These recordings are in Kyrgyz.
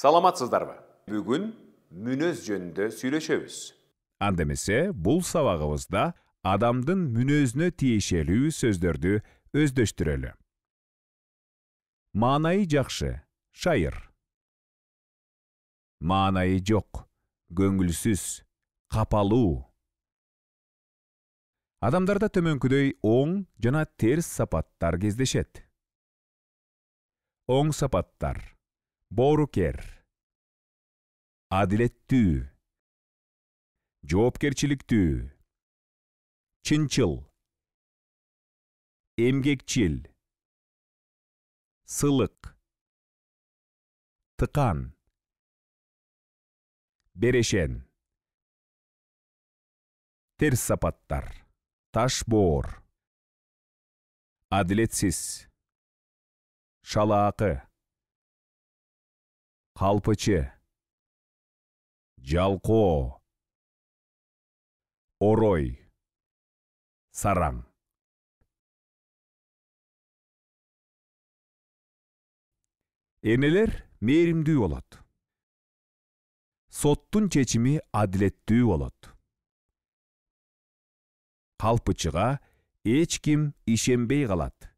Саламатсыздарбы? Бүгүн мүнөз жөнүндө сүйлөшөбүз. Анда эмесе, бул сабагыбызда адамдын мүнөзүнө тиешелүү сөздөрдү өздөштүрөлү. Маанайы жакшы, шайыр. Маанайы жок, көңүлсүз, капалуу. Адамдарда төмөнкүдөй оң жана терс сапаттар кездешет. Оң сапаттар: боорукер, адилеттүү, жоопкерчиликтүү, чынчыл, эмгекчил, сылык, тыкан, берешен. Терс сапаттар: таш боор, адилетсиз, шалаакы, калпычы, жалкоо, орой, сараң. Энелер мээримдүү болот. Соттун чечими адилеттүү болот. Калпычыга эч ким ишенбей калат.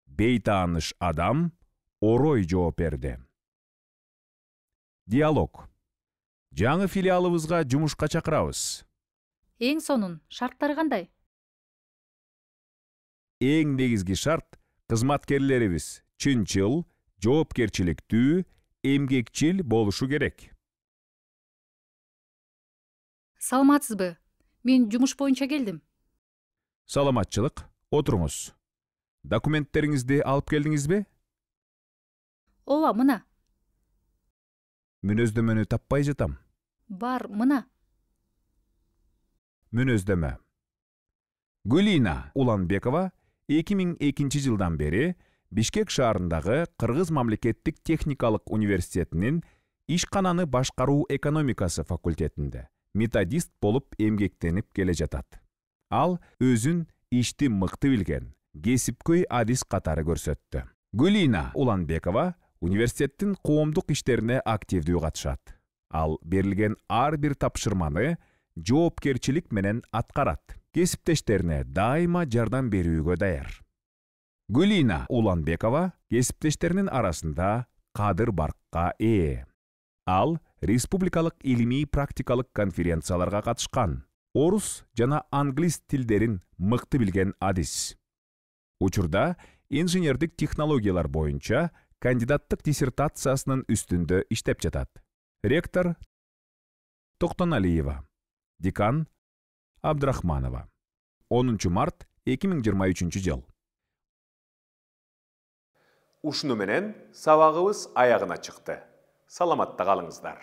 Бейтааныш адам орой жооп берди. Диалог. Жаңы филиалыбызга жумушка чакырабыз. Эң сонун шарттары кандай? Эң негизги шарт кызматкерлерибиз чынчыл, жоопкерчиликтүү, эмгекчил болушу керек. Саламатсызбы? Мен жумуш боюнча келдим. Саламатчылык, отуруңуз. Документтериңизди алып келдиңизби? Ооба, мына. Мүнөздөмөнү таппай жатам. Бар, мына. Мүнөздөмө. Гүлина Уланбекова 2002 жылдан бери Бишкек шаарындагы Кыргыз мамлекеттик техникалык университетинин ишкананы башкаруу экономикасы факультетинде методист болуп эмгектенип келе жатат. Ал өзүн ишти мыкты билген, кесипкөй адис катары көрсөттү. Гүлина Уланбекова университеттин коомдук иштерине активдүү катышат. Ал берилген ар бир тапшырманы жоопкерчилик менен аткарат. Кесиптештерине дайыма жардам берүүгө даяр. Гүлина Уланбекова кесиптештеринин арасында кадыр баркка ээ. Ал республикалык илимий практикалык конференцияларга катышкан. Орус жана англис тилдерин мыкты билген адис. Учурда инженердик технологиялар боюнча кандидаттык диссертациясынын үстүндө иштеп жатат. Ректор Токтоналиева, декан Абдрахманова. 10 март 2023 жыл. Ушуну менен сабагыбыз аягына чыкты. Саламатта калыңыздар.